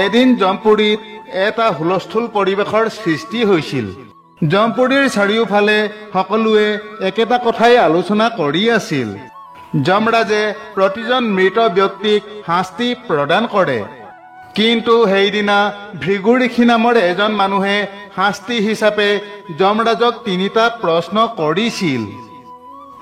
এদিন জমপুৰীত এটা হুলস্থুল পৰিৱেশৰ সৃষ্টি হৈছিল। জমপুৰীৰ চাৰিওফালে সকলোৱে একেটা কথাই আলোচনা কৰি আছিল। যমৰাজে প্ৰতিজন মৃত ব্যক্তিক শাস্তি প্ৰদান কৰে, কিন্তু সেইদিনা ভৃগু ঋষি নামৰ এজন মানুহে শাস্তি হিচাপে যমৰাজক 3টা প্ৰশ্ন কৰিছিল।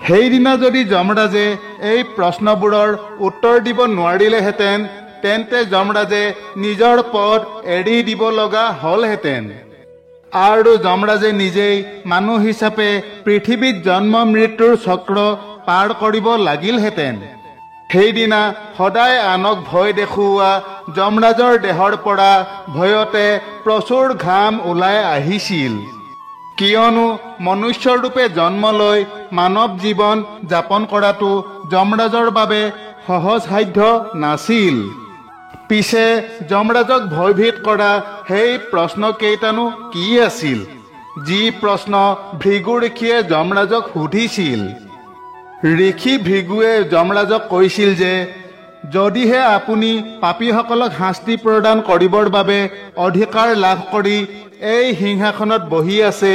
সেইদিনা যদি যমৰাজে এই প্ৰশ্নবোৰৰ উত্তৰ দিব নোৱাৰিলেহেঁতেন, তেন্তে যমৰাজে নিজৰ পদ এৰি দিব লগা হ'লহেঁতেন আৰু যমৰাজে নিজেই মানুহ হিচাপে পৃথিৱীত জন্ম মৃত্যুৰ চক্ৰ পাৰ কৰিব লাগিলহেঁতেন। সেইদিনা সদায় আনক ভয় দেখুওৱা যমৰাজৰ দেহৰ পৰা ভয়তে প্ৰচুৰ ঘাম ওলাই আহিছিল, কিয়নো মনুষ্যৰূপে জন্ম লৈ মানৱ জীৱন যাপন কৰাটো যমৰাজৰ বাবে সহজসাধ্য নাছিল। পিছে যমৰাজক ভয়ভীত কৰা সেই প্ৰশ্নকেইটানো কি আছিল, যি প্ৰশ্ন ভৃগু ঋষিয়ে যমৰাজক সুধিছিল? ঋষি ভৃগুৱে যমৰাজক কৈছিল যে যদিহে আপুনি পাপীসকলক শাস্তি প্ৰদান কৰিবৰ বাবে অধিকাৰ লাভ কৰি এই সিংহাসনত বহি আছে,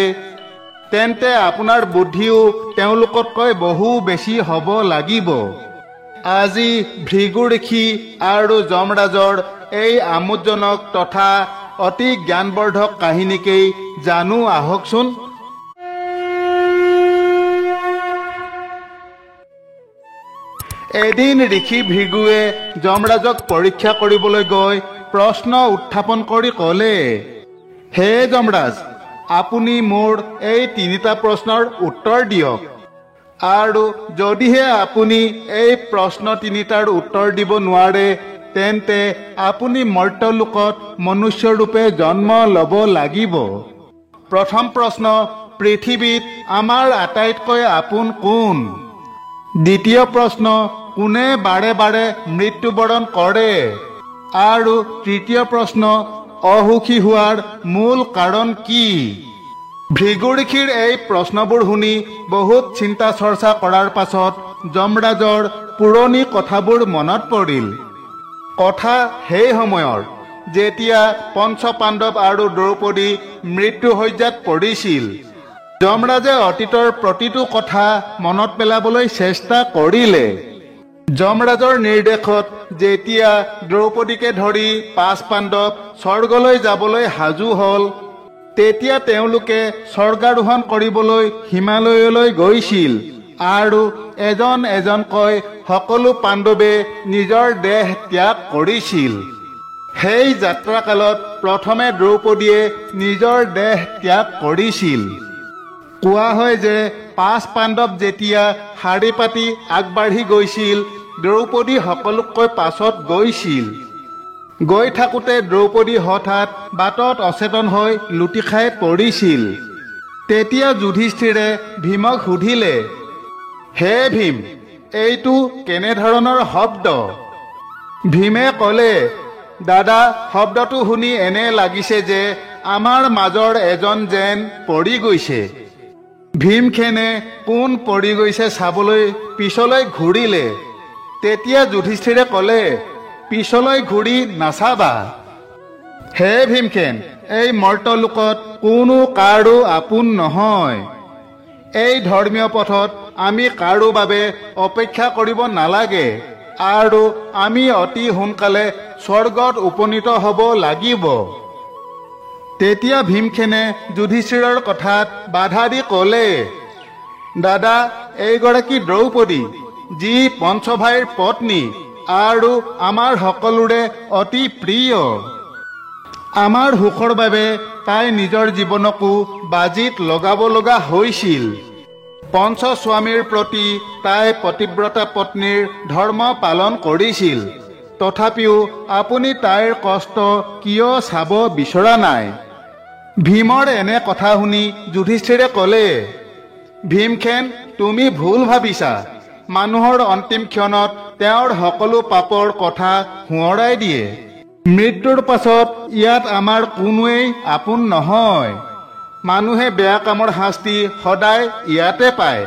তেন্তে আপোনাৰ বুদ্ধিও তেওঁলোকতকৈ বহু বেছি হ'ব লাগিব। আজি ভৃগু ঋষি আৰু যমৰাজৰ এই আমোদজনক তথা অতি জ্ঞানবৰ্ধক কাহিনীকেই জানো আহকচোন। এদিন ঋষি ভৃগুৱে যমৰাজক পৰীক্ষা কৰিবলৈ গৈ প্ৰশ্ন উত্থাপন কৰি ক'লে, হে যমৰাজ, আপুনি মোৰ এই 3টা প্ৰশ্নৰ উত্তৰ দিয়ক, আৰু যদিহে আপুনি এই প্ৰশ্ন 3টাৰ উত্তৰ দিব নোৱাৰে, তেন্তে আপুনি মৰ্ত্যলোকত মনুষ্যৰূপে জন্ম ল'ব লাগিব। প্ৰথম প্ৰশ্ন, পৃথিৱীত আমাৰ আটাইতকৈ আপোন কোন? দ্বিতীয় প্ৰশ্ন, কোনে বাৰে বাৰে মৃত্যুবৰণ কৰে? আৰু তৃতীয় প্ৰশ্ন, অসুখী হোৱাৰ মূল কাৰণ কি? ভৃগু ঋষিৰ এই প্ৰশ্নবোৰ শুনি বহুত চিন্তা চৰ্চা কৰাৰ পাছত যমৰাজৰ পুৰণি কথাবোৰ মনত পৰিল। কথা সেই সময়ৰ যেতিয়া পঞ্চপাণ্ডৱ আৰু দ্ৰৌপদী মৃত্যুশয্যাত পৰিছিল। যমৰাজে অতীতৰ প্ৰতিটো কথা মনত পেলাবলৈ চেষ্টা কৰিলে। যমৰাজৰ নিৰ্দেশত যেতিয়া দ্ৰৌপদীকে ধৰি 5 পাণ্ডৱ স্বৰ্গলৈ যাবলৈ সাজু হ'ল, তেতিয়া তেওঁলোকে স্বৰ্গাৰোহণ কৰিবলৈ হিমালয়লৈ গৈছিল আৰু এজন এজনকৈ সকলো পাণ্ডৱে নিজৰ দেহ ত্যাগ কৰিছিল। সেই যাত্ৰাকালত প্ৰথমে দ্ৰৌপদীয়ে নিজৰ দেহ ত্যাগ কৰিছিল। কোৱা হয় যে 5 পাণ্ডৱ যেতিয়া শাৰী পাতি আগবাঢ়ি গৈছিল, দ্ৰৌপদী সকলোতকৈ পাছত গৈছিল। গৈ থাকোঁতে দ্ৰৌপদী হঠাৎ বাটত অচেতন হৈ লুটি খাই পৰিছিল। তেতিয়া যুধিষ্ঠিৰে ভীমক সুধিলে, হে ভীম, এইটো কেনেধৰণৰ শব্দ? ভীমে ক'লে, দাদা, শব্দটো শুনি এনে লাগিছে যে আমাৰ মাজৰ এজন যেন পৰি গৈছে। ভীমখেনে কোন পৰি গৈছে চাবলৈ পিছলৈ ঘূৰিলে। তেতিয়া যুধিষ্ঠিৰে ক'লে, পিছলৈ ঘূৰি নাচাবা। হে ভীমখেন, এই মৰ্ত্যলোকত কোনো কাৰো আপোন নহয়। এই ধৰ্মীয় পথত আমি কাৰো বাবে অপেক্ষা কৰিব নালাগে আৰু আমি অতি সোনকালে স্বৰ্গত উপনীত হ'ব লাগিব। তেতিয়া ভীমখেনে যুধিষ্ঠিৰৰ কথাত বাধা দি ক'লে, দাদা, এইগৰাকী দ্ৰৌপদী, যি পঞ্চভাইৰ পত্নী আৰু আমাৰ সকলোৰে অতি প্ৰিয়। আমাৰ সুখৰ বাবে তাই নিজৰ জীৱনকো বাজিত লগাব লগা হৈছিল। পঞ্চস্বামীৰ প্ৰতি তাই পতিব্ৰতা পত্নীৰ ধৰ্ম পালন কৰিছিল। তথাপিও আপুনি তাইৰ কষ্ট কিয় চাব বিচৰা নাই? ভীমৰ এনে কথা শুনি যুধিষ্ঠিৰে ক'লে, ভীমখেন, তুমি ভুল ভাবিছা। মানুহৰ অন্তিম ক্ষণত তেওঁৰ সকলো পাপৰ কথা সোঁৱৰাই দিয়ে। মৃত্যুৰ পাছত ইয়াত আমাৰ কোনোৱেই আপোন নহয়। মানুহে বেয়া কামৰ শাস্তি সদায় ইয়াতে পায়।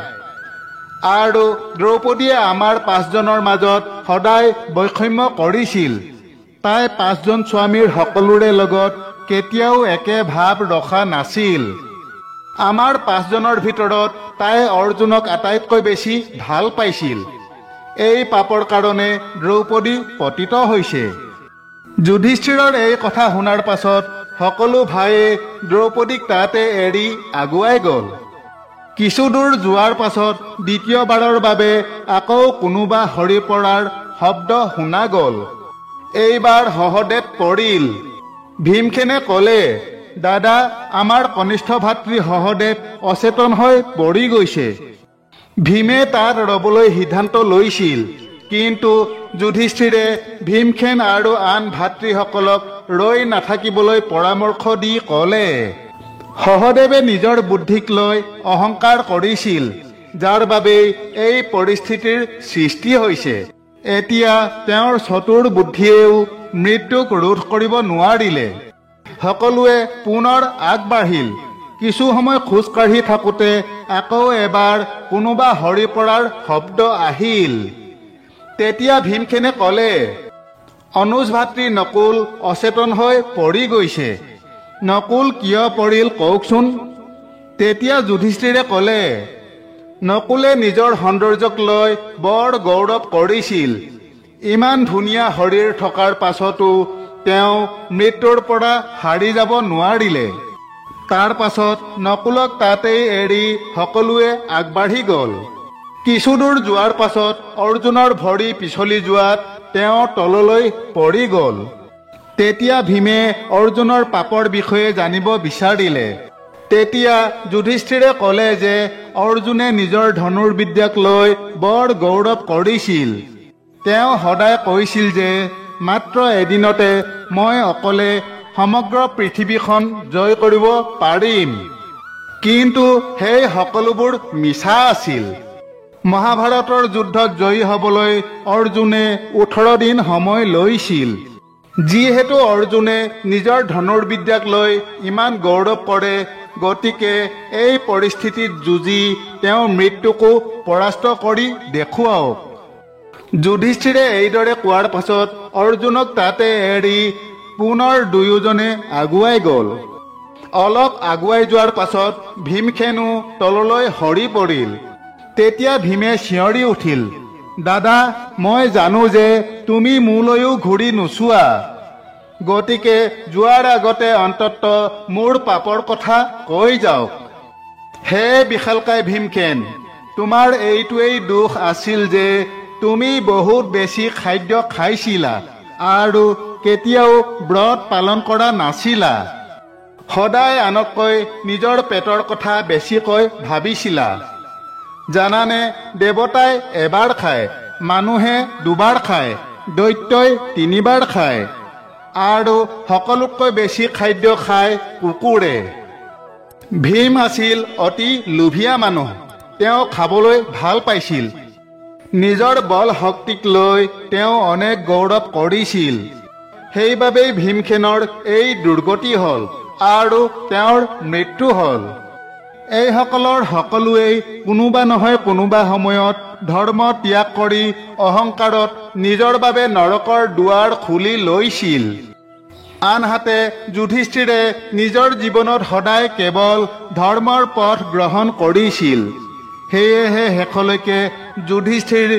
আৰু দ্ৰৌপদীয়ে আমাৰ 5জনৰ মাজত সদায় বৈষম্য কৰিছিল। তাই 5জন স্বামীৰ সকলোৰে লগত কেতিয়াও একে ভাৱ ৰখা নাছিল। আমাৰ 5জনৰ ভিতৰত তাই অৰ্জুনক আটাইতকৈ বেছি ভাল পাইছিল। এই পাপৰ কাৰণে দ্ৰৌপদী পতিত হৈছে। যুধিষ্ঠিৰৰ এই কথা শুনাৰ পাছত সকলো ভাইয়ে দ্ৰৌপদীক তাতে এৰি আগুৱাই গ'ল। কিছু দূৰ যোৱাৰ পাছত দ্বিতীয়বাৰৰ বাবে আকৌ কোনোবা সৰি পৰাৰ শব্দ শুনা গ'ল। এইবাৰ সহদেৱ পৰিল। ভীমসেনে ক'লে, দাদা, আমাৰ কনিষ্ঠ ভাতৃ সহদেৱ অচেতন হৈ পৰি গৈছে। ভীমে তাত ৰবলৈ সিদ্ধান্ত লৈছিল, কিন্তু যুধিষ্ঠিৰে ভীমসেন আৰু আন ভাতৃসকলক ৰৈ নাথাকিবলৈ পৰামৰ্শ দি ক'লে, সহদেৱে নিজৰ বুদ্ধিক লৈ অহংকাৰ কৰিছিল, যাৰ বাবে এই পৰিস্থিতিৰ সৃষ্টি হৈছে। এতিয়া তেওঁৰ চতুৰ বুদ্ধিয়েও মৃত্যুক ৰোধ কৰিব নোৱাৰিলে। সকলোৱে পুনৰ আগবাঢ়িল। কিছু সময় খোজকাঢ়ি থাকোঁতে আকৌ এবাৰ কোনোবা সৰি পৰাৰ শব্দ আহিল। তেতিয়া ভীমসেনে ক'লে, অনুজ ভাতৃ নকুল অচেতন হৈ পৰি গৈছে। নকুল কিয় পৰিল কওকচোন। তেতিয়া যুধিষ্ঠিৰে ক'লে, নকুলে নিজৰ সৌন্দৰ্যক লৈ বৰ গৌৰৱ কৰিছিল। ইমান ধুনীয়া শৰীৰ থকাৰ পাছতো তেওঁ মৃত্যুৰ পৰা হাৰি যাব নোৱাৰিলে। তাৰ পাছত নকুলক তাতেই এৰি সকলোৱে আগবাঢ়ি গ'ল। কিছু দূৰ যোৱাৰ পাছত অৰ্জুনৰ ভৰি পিছলি যোৱাত তেওঁ তললৈ পৰি গ'ল। তেতিয়া ভীমে অৰ্জুনৰ পাপৰ বিষয়ে জানিব বিচাৰিলে। তেতিয়া যুধিষ্ঠিৰে ক'লে যে অৰ্জুনে নিজৰ ধনুৰ্বিদ্যাক লৈ বৰ গৌৰৱ কৰিছিল। তেওঁ সদায় কৈছিল যে মাত্ৰ এদিনতে মই অকলে সমগ্ৰ পৃথিৱীখন জয় কৰিব পাৰিম। কিন্তু সেই সকলোবোৰ মিছা আছিল। মহাভাৰতৰ যুদ্ধত জয়ী হ'বলৈ অৰ্জুনে 18 দিন সময় লৈছিল। যিহেতু অৰ্জুনে নিজৰ ধনুৰ্বিদ্যাক লৈ ইমান গৌৰৱ কৰে, গতিকে এই পৰিস্থিতিত যুঁজি তেওঁ মৃত্যুকো পৰাস্ত কৰি দেখুৱাওক। যুধিষ্ঠিৰে এইদৰে কোৱাৰ পাছত অৰ্জুনক তাতে এৰি পুনৰ দুয়োজনে আগুৱাই গ'ল। অলপ আগুৱাই যোৱাৰ পাছত ভীমসেনো তললৈ সৰি পৰিল। তেতিয়া ভীমে চিঞৰি উঠিল, দাদা, মই জানো যে তুমি মোলৈও ঘূৰি নোচোৱা। গতিকে যোৱাৰ আগতে অন্ততঃ মোৰ পাপৰ কথা কৈ যাওক। হে বিশালকায় ভীমসেন, তোমাৰ এইটোৱেই দোষ আছিল যে তুমি বহুত বেছি খাদ্য খাইছিলা আৰু কেতিয়াও ব্ৰত পালন কৰা নাছিলা। সদায় আনতকৈ নিজৰ পেটৰ কথা বেছিকৈ ভাবিছিলা। জানানে, দেৱতাই এবাৰ খায়, মানুহে দুবাৰ খায়, দৈত্যই 3বাৰ খায়, আৰু সকলোতকৈ বেছি খাদ্য খায় কুকুৰে। ভীম আছিল অতি লোভীয়া মানুহ। তেওঁ খাবলৈ ভাল পাইছিল। নিজৰ বল শক্তিক লৈ তেওঁ অনেক গৌৰৱ কৰিছিল। সেইবাবেই ভীমসেনৰ এই দুৰ্গতি হ'ল আৰু তেওঁৰ মৃত্যু হ'ল। এইসকলৰ সকলোৱেই কোনোবা নহয় কোনোবা সময়ত ধৰ্ম ত্যাগ কৰি অহংকাৰত নিজৰ বাবে নৰকৰ দুৱাৰ খুলি লৈছিল। আনহাতে যুধিষ্ঠিৰে নিজৰ জীৱনত সদায় কেৱল ধৰ্মৰ পথ গ্ৰহণ কৰিছিল। সেয়েহে শেষলৈকে যুধিষ্ঠিৰ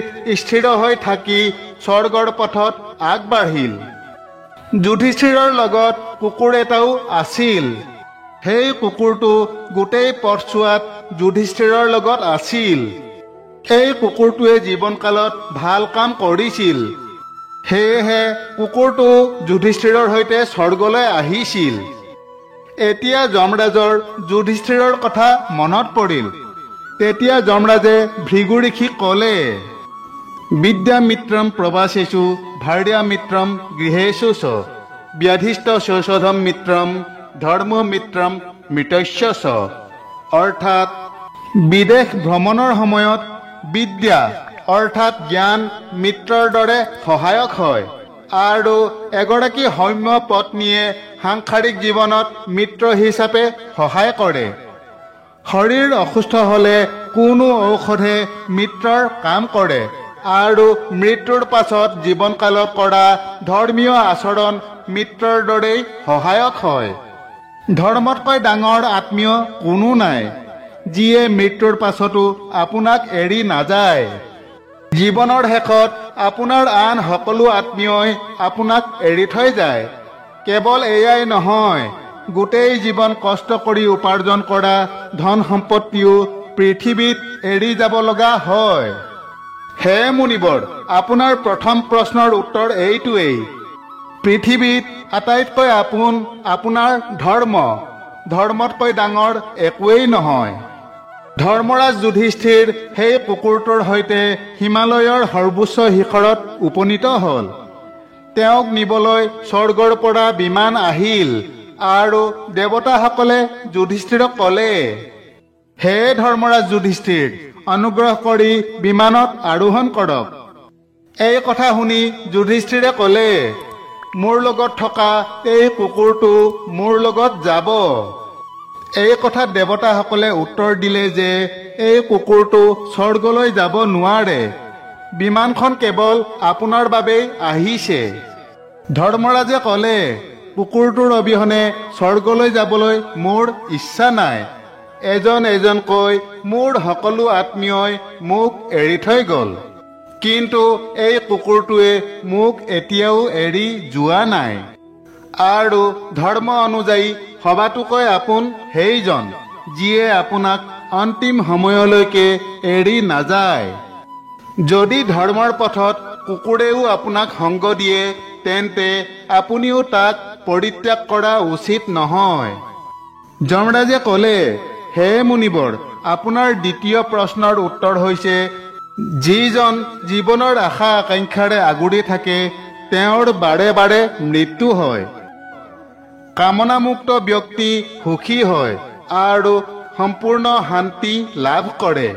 স্থিৰ হৈ থাকি স্বৰ্গৰ পথত আগবাঢ়িল। যুধিষ্ঠিৰৰ লগত কুকুৰ এটাও আছিল। সেই কুকুৰটো গোটেই পথছোৱাত যুধিষ্ঠিৰৰ লগত আছিল। এই কুকুৰটোৱে জীৱনকালত ভাল কাম কৰিছিল। সেয়েহে কুকুৰটো যুধিষ্ঠিৰৰ সৈতে স্বৰ্গলৈ আহিছিল। এতিয়া যমৰাজৰ যুধিষ্ঠিৰৰ কথা মনত পৰিল। তেতিয়া যমৰাজে ভৃগু ঋষিক ক'লে, বিদ্যামিত্ৰম প্ৰবাসেষু ভাৰ্যামিত্ৰম গৃহেষু চ ব্যাধিষ্ঠ শৌষধম মিত্ৰম ধৰ্মমিত্ৰম মৃতস্য চ। অৰ্থাৎ বিদেশ ভ্ৰমণৰ সময়ত বিদ্যা অৰ্থাৎ জ্ঞান মিত্ৰৰ দৰে সহায়ক হয়, আৰু এগৰাকী সৌম্য পত্নীয়ে সাংসাৰিক জীৱনত মিত্ৰ হিচাপে সহায় কৰে। শৰীৰ অসুস্থ হ'লে কোনো ঔষধে মিত্ৰৰ কাম কৰে, আৰু মৃত্যুৰ পাছত জীৱনকালত কৰা ধৰ্মীয় আচৰণ মিত্ৰৰ দৰেই সহায়ক হয়। ধৰ্মতকৈ ডাঙৰ আত্মীয় কোনো নাই, যিয়ে মৃত্যুৰ পাছতো আপোনাক এৰি নাযায়। জীৱনৰ শেষত আপোনাৰ আন সকলো আত্মীয়ই আপোনাক এৰি থৈ যায়। কেৱল এয়াই নহয়, গোটেই জীৱন কষ্ট কৰি উপাৰ্জন কৰা ধন সম্পত্তিও পৃথিৱীত এৰি যাব লগা হয়। হে মুনিবৰ, আপোনাৰ প্ৰথম প্ৰশ্নৰ উত্তৰ এইটোৱেই। পৃথিৱীত আটাইতকৈ আপোন আপোনাৰ ধৰ্ম, ধৰ্মতকৈ ডাঙৰ একোৱেই নহয়। ধৰ্মৰাজ যুধিষ্ঠিৰ সেই কুকুৰটোৰ সৈতে হিমালয়ৰ সৰ্বোচ্চ শিখৰত উপনীত হ'ল। তেওঁক নিবলৈ স্বৰ্গৰ পৰা বিমান আহিল আৰু দেৱতাসকলে যুধিষ্ঠিৰক ক'লে, হে ধৰ্মৰাজ যুধিষ্ঠিৰ, অনুগ্ৰহ কৰি বিমানত আৰোহণ কৰক। এই কথা শুনি যুধিষ্ঠিৰে ক'লে, মোৰ লগত থকা এই কুকুৰটো মোৰ লগত যাব। এই কথাত দেৱতাসকলে উত্তৰ দিলে যে এই কুকুৰটো স্বৰ্গলৈ যাব নোৱাৰে, বিমানখন কেৱল আপোনাৰ বাবেই আহিছে। ধৰ্মৰাজে ক'লে, কুকুৰটোৰ অবিহনে স্বৰ্গলৈ যাবলৈ মোৰ ইচ্ছা নাই। এজন এজনকৈ মোৰ সকলো আত্মীয়ই মোক এৰি থৈ গ'ল, কিন্তু এই কুকুৰটোৱে মোক এতিয়াও এৰি যোৱা নাই। আৰু ধৰ্ম অনুযায়ী সবাতোকৈ আপোন সেইজন, যিয়ে আপোনাক অন্তিম সময়লৈকে এৰি নাযায়। যদি ধৰ্মৰ পথত কুকুৰেও আপোনাক সংগ দিয়ে, তেন্তে আপুনিও তাক পৰিত্যাগ কৰা উচিত নহয়। যমৰাজে ক'লে, হে মুনিবৰ, আপোনাৰ দ্বিতীয় প্ৰশ্নৰ উত্তৰ হৈছে, যিজন জীৱনৰ আশা আকাংক্ষাৰে আগুৰি থাকে, তেওঁৰ বাৰে বাৰে মৃত্যু হয়। কামনামুক্ত ব্যক্তি সুখী হয় আৰু সম্পূৰ্ণ শান্তি লাভ কৰে।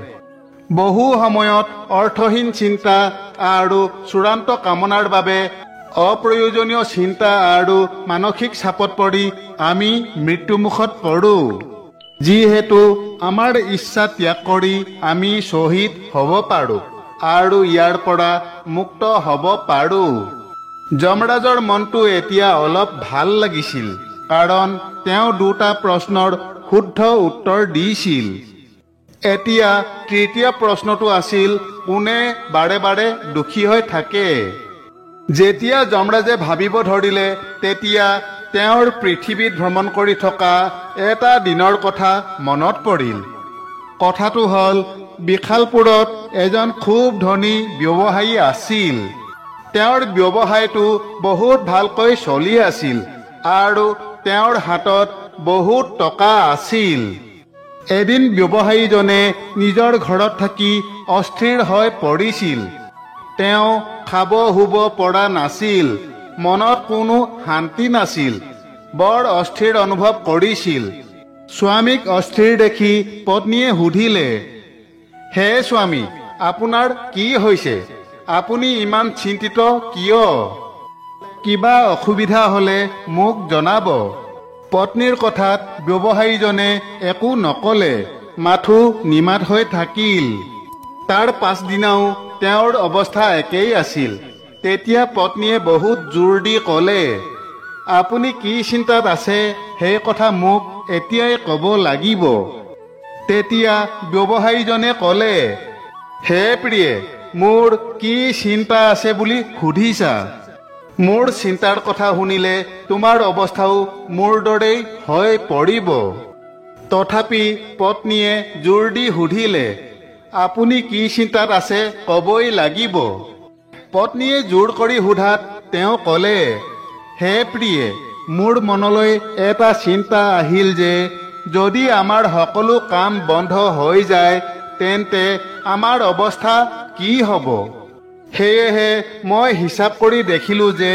বহু সময়ত অৰ্থহীন চিন্তা আৰু চূড়ান্ত কামনাৰ বাবে অপ্ৰয়োজনীয় চিন্তা আৰু মানসিক চাপত পৰি আমি মৃত্যুমুখত পৰোঁ। যিহেতু আমাৰ ইচ্ছা ত্যাগ কৰি আমি শ্বহীদ হ'ব পাৰোঁ আৰু ইয়াৰ পৰা মুক্ত হ'ব পাৰোঁ। যমৰাজৰ মনটো এতিয়া অলপ ভাল লাগিছিল, কাৰণ তেওঁ দুটা প্ৰশ্নৰ শুদ্ধ উত্তৰ দিছিল। এতিয়া তৃতীয় প্ৰশ্নটো আছিল, কোনে বাৰে বাৰে দুখী হৈ থাকে? যেতিয়া যমৰাজে ভাবিব ধৰিলে, তেতিয়া তেওঁৰ পৃথিৱীত ভ্ৰমণ কৰি থকা এটা দিনৰ কথা মনত পৰিল। কথাটো হ'ল, বিশালপুৰত এজন খুব ধনী ব্যৱসায়ী আছিল। তেওঁৰ ব্যৱসায়টো বহুত ভালকৈ চলি আছিল আৰু তেওঁৰ হাতত বহুত টকা আছিল। এদিন ব্যৱসায়ীজনে নিজৰ ঘৰত থাকি অস্থিৰ হৈ পৰিছিল। তেওঁ খাব শুব পৰা নাছিল, মনত কোনো শান্তি নাছিল, বৰ অস্থিৰ অনুভৱ কৰিছিল। স্বামীক অস্থিৰ দেখি পত্নীয়ে সুধিলে, হে স্বামী, আপোনাৰ কি হৈছে? আপুনি ইমান চিন্তিত কিয়? কিবা অসুবিধা হ'লে মোক জনাব। পত্নীৰ কথাত ব্যৱসায়ীজনে একো নকলে, মাথো নিমাত হৈ থাকিল। তাৰ পাছদিনাও তেওঁৰ অৱস্থা একেই আছিল। তেতিয়া পত্নীয়ে বহুত জোৰ দি ক'লে, আপুনি কি চিন্তাত আছে সেই কথা মোক এতিয়াই ক'ব লাগিব। তেতিয়া ব্যৱসায়ীজনে ক'লে, হে প্ৰিয়ে, মোৰ কি চিন্তা আছে বুলি সুধিছা? মোৰ চিন্তাৰ কথা শুনিলে তোমাৰ অৱস্থাও মোৰ দৰেই হৈ পৰিব। তথাপি পত্নীয়ে জোৰ দি সুধিলে, আপুনি কি চিন্তাত আছে ক'বই লাগিব। পত্নীয়ে জোৰ কৰি সোধাত তেওঁ ক'লে, হে প্ৰিয়ে, মোৰ মনলৈ এটা চিন্তা আহিল যে যদি আমাৰ সকলো কাম বন্ধ হৈ যায়, তেন্তে আমাৰ অৱস্থা কি হ'ব? সেয়েহে মই হিচাপ কৰি দেখিলোঁ যে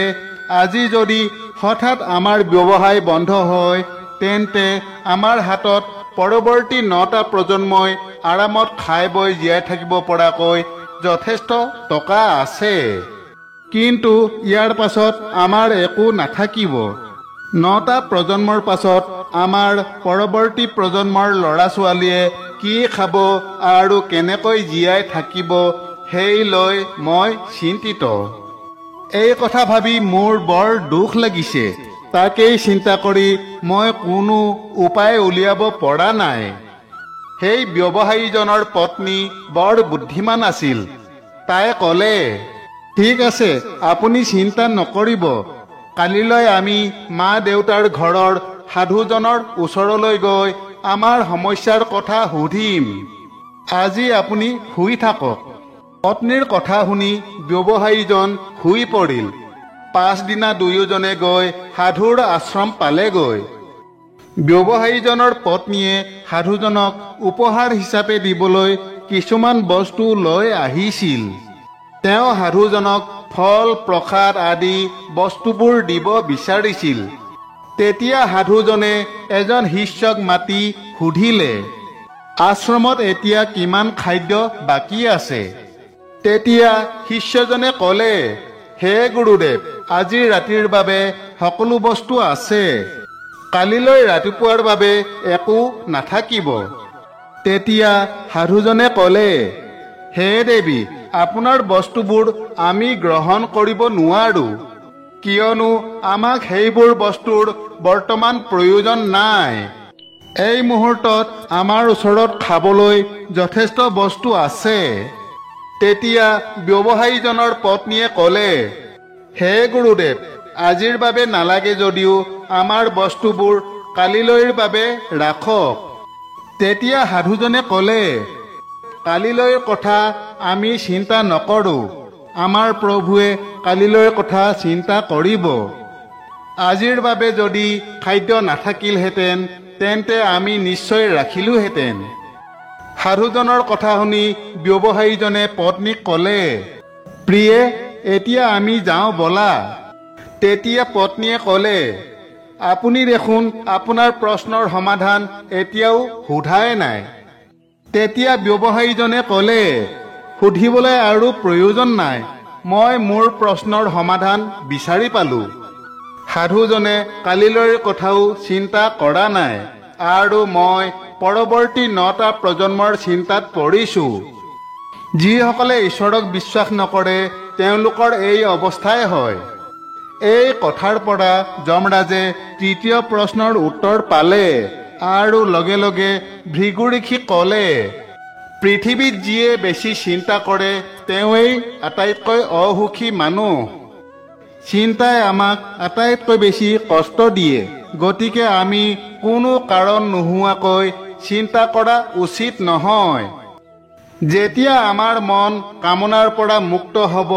আজি যদি হঠাৎ আমাৰ ব্যৱসায় বন্ধ হয়, তেন্তে আমাৰ হাতত পৰৱৰ্তী 9টা প্ৰজন্মই আৰামত খাই বৈ জীয়াই থাকিব পৰাকৈ যথেষ্ট টকা আছে। কিন্তু ইয়াৰ পাছত আমাৰ একো নাথাকিব। 9টা প্ৰজন্মৰ পাছত আমাৰ পৰৱৰ্তী প্ৰজন্মৰ ল'ৰা ছোৱালীয়ে কি খাব আৰু কেনেকৈ জীয়াই থাকিব সেই লৈ মই চিন্তিত। এই কথা ভাবি মোৰ বৰ দুখ লাগিছে। তাকেই চিন্তা কৰি মই কোনো উপায় উলিয়াব পৰা নাই। সেই ব্যৱসায়ীজনৰ পত্নী বৰ বুদ্ধিমান আছিল। তাই ক'লে, ঠিক আছে, আপুনি চিন্তা নকৰিব। কালিলৈ আমি মা দেউতাৰ ঘৰৰ সাধুজনৰ ওচৰলৈ গৈ আমাৰ সমস্যাৰ কথা সুধিম। আজি আপুনি শুই থাকক। পত্নীৰ কথা শুনি ব্যৱসায়ীজন শুই পৰিল। পাছদিনা দুয়োজনে গৈ সাধুৰ আশ্ৰম পালেগৈ। ব্যৱসায়ীজনৰ পত্নীয়ে সাধুজনক উপহাৰ হিচাপে দিবলৈ কিছুমান বস্তু লৈ আহিছিল। তেওঁ সাধুজনক ফল প্ৰসাদ আদি বস্তুবোৰ দিব বিচাৰিছিল। তেতিয়া সাধুজনে এজন শিষ্যক মাতি সুধিলে, আশ্ৰমত এতিয়া কিমান খাদ্য বাকী আছে? তেতিয়া শিষ্যজনে ক'লে, হে গুৰুদেৱ, আজি ৰাতিৰ বাবে সকলো বস্তু আছে। কালিলৈ ৰাতিপুৱাৰ বাবে একো নাথাকিব। তেতিয়া সাধুজনে ক'লে, হে দেৱী, আপোনাৰ বস্তুবোৰ আমি গ্ৰহণ কৰিব নোৱাৰোঁ, কিয়নো আমাক সেইবোৰ বস্তুৰ বৰ্তমান প্ৰয়োজন নাই। এই মুহূৰ্তত আমাৰ ওচৰত খাবলৈ যথেষ্ট বস্তু আছে। তেতিয়া ব্যৱসায়ীজনৰ পত্নীয়ে ক'লে, হে গুৰুদেৱ, আজিৰ বাবে নালাগে যদিও আমাৰ বস্তুবোৰ কালিলৈৰ বাবে ৰাখক। তেতিয়া সাধুজনে ক'লে, কালিলৈৰ কথা আমি চিন্তা নকৰোঁ। আমাৰ প্ৰভুৱে কালিলৈৰ কথা চিন্তা কৰিব। আজিৰ বাবে যদি খাদ্য নাথাকিলহেঁতেন তেন্তে আমি নিশ্চয় ৰাখিলোহেঁতেন। সাধুজনৰ কথা শুনি ব্যৱসায়ীজনে পত্নীক ক'লে, প্ৰিয়ে, এতিয়া আমি যাওঁ ব'লা। তেতিয়া পত্নীয়ে ক'লে, আপুনি দেখোন আপোনাৰ প্ৰশ্নৰ সমাধান এতিয়াও সোধাই নাই। তেতিয়া ব্যৱসায়ীজনে ক'লে, সুধিবলৈ আৰু প্ৰয়োজন নাই, মই মোৰ প্ৰশ্নৰ সমাধান বিচাৰি পালোঁ। সাধুজনে কালিলৈৰ কথাও চিন্তা কৰা নাই আৰু মই পৰৱৰ্তী 9টা প্ৰজন্মৰ চিন্তাত পৰিছোঁ। যিসকলে ঈশ্বৰক বিশ্বাস নকৰে তেওঁলোকৰ এই অৱস্থাই হয়। এই কথাৰ পৰা যমৰাজে তৃতীয় প্ৰশ্নৰ উত্তৰ পালে আৰু লগে লগে ভৃগু ঋষিক ক'লে, পৃথিৱীত যিয়ে বেছি চিন্তা কৰে তেওঁৱেই আটাইতকৈ অসুখী মানুহ। চিন্তাই আমাক আটাইতকৈ বেছি কষ্ট দিয়ে। গতিকে আমি কোনো কাৰণ নোহোৱাকৈ চিন্তা কৰা উচিত নহয়। যেতিয়া আমাৰ মন কামনাৰ পৰা মুক্ত হ'ব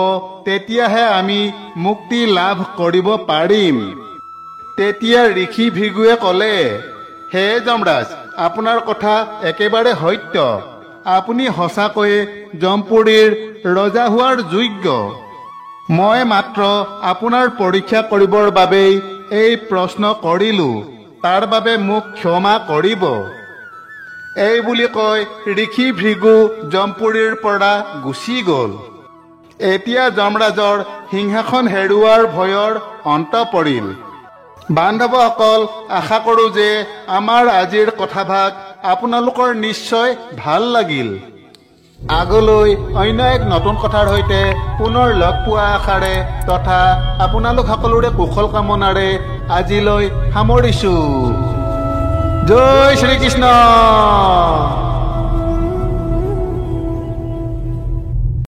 তেতিয়াহে আমি মুক্তি লাভ কৰিব পাৰিম। তেতিয়া ঋষি ভৃগুৱে ক'লে, হে যমৰাজ, আপোনাৰ কথা একেবাৰে সত্য। আপুনি সঁচাকৈয়ে জমপুৰীৰ ৰজা হোৱাৰ যোগ্য। মই মাত্ৰ আপোনাৰ পৰীক্ষা কৰিবৰ বাবেই এই প্ৰশ্ন কৰিলোঁ। তাৰ বাবে মোক ক্ষমা কৰিব। এই বুলি কৈ ঋষি ভৃগু জমপুৰীৰ পৰা গুচি গ'ল। এতিয়া যমৰাজৰ সিংহাসন হেৰুৱাৰ ভয়ৰ অন্ত পৰিল। বান্ধৱসকল, আশা কৰোঁ যে আমাৰ আজিৰ কথাভাগ আপোনালোকৰ নিশ্চয় ভাল লাগিল। আগলৈ অন্য এক নতুন কথাৰ সৈতে পুনৰ লগ পোৱা আশাৰে তথা আপোনালোক সকলোৰে কুশল কামনাৰে আজিলৈ সামৰিছোঁ। জয় শ্ৰীকৃষ্ণ।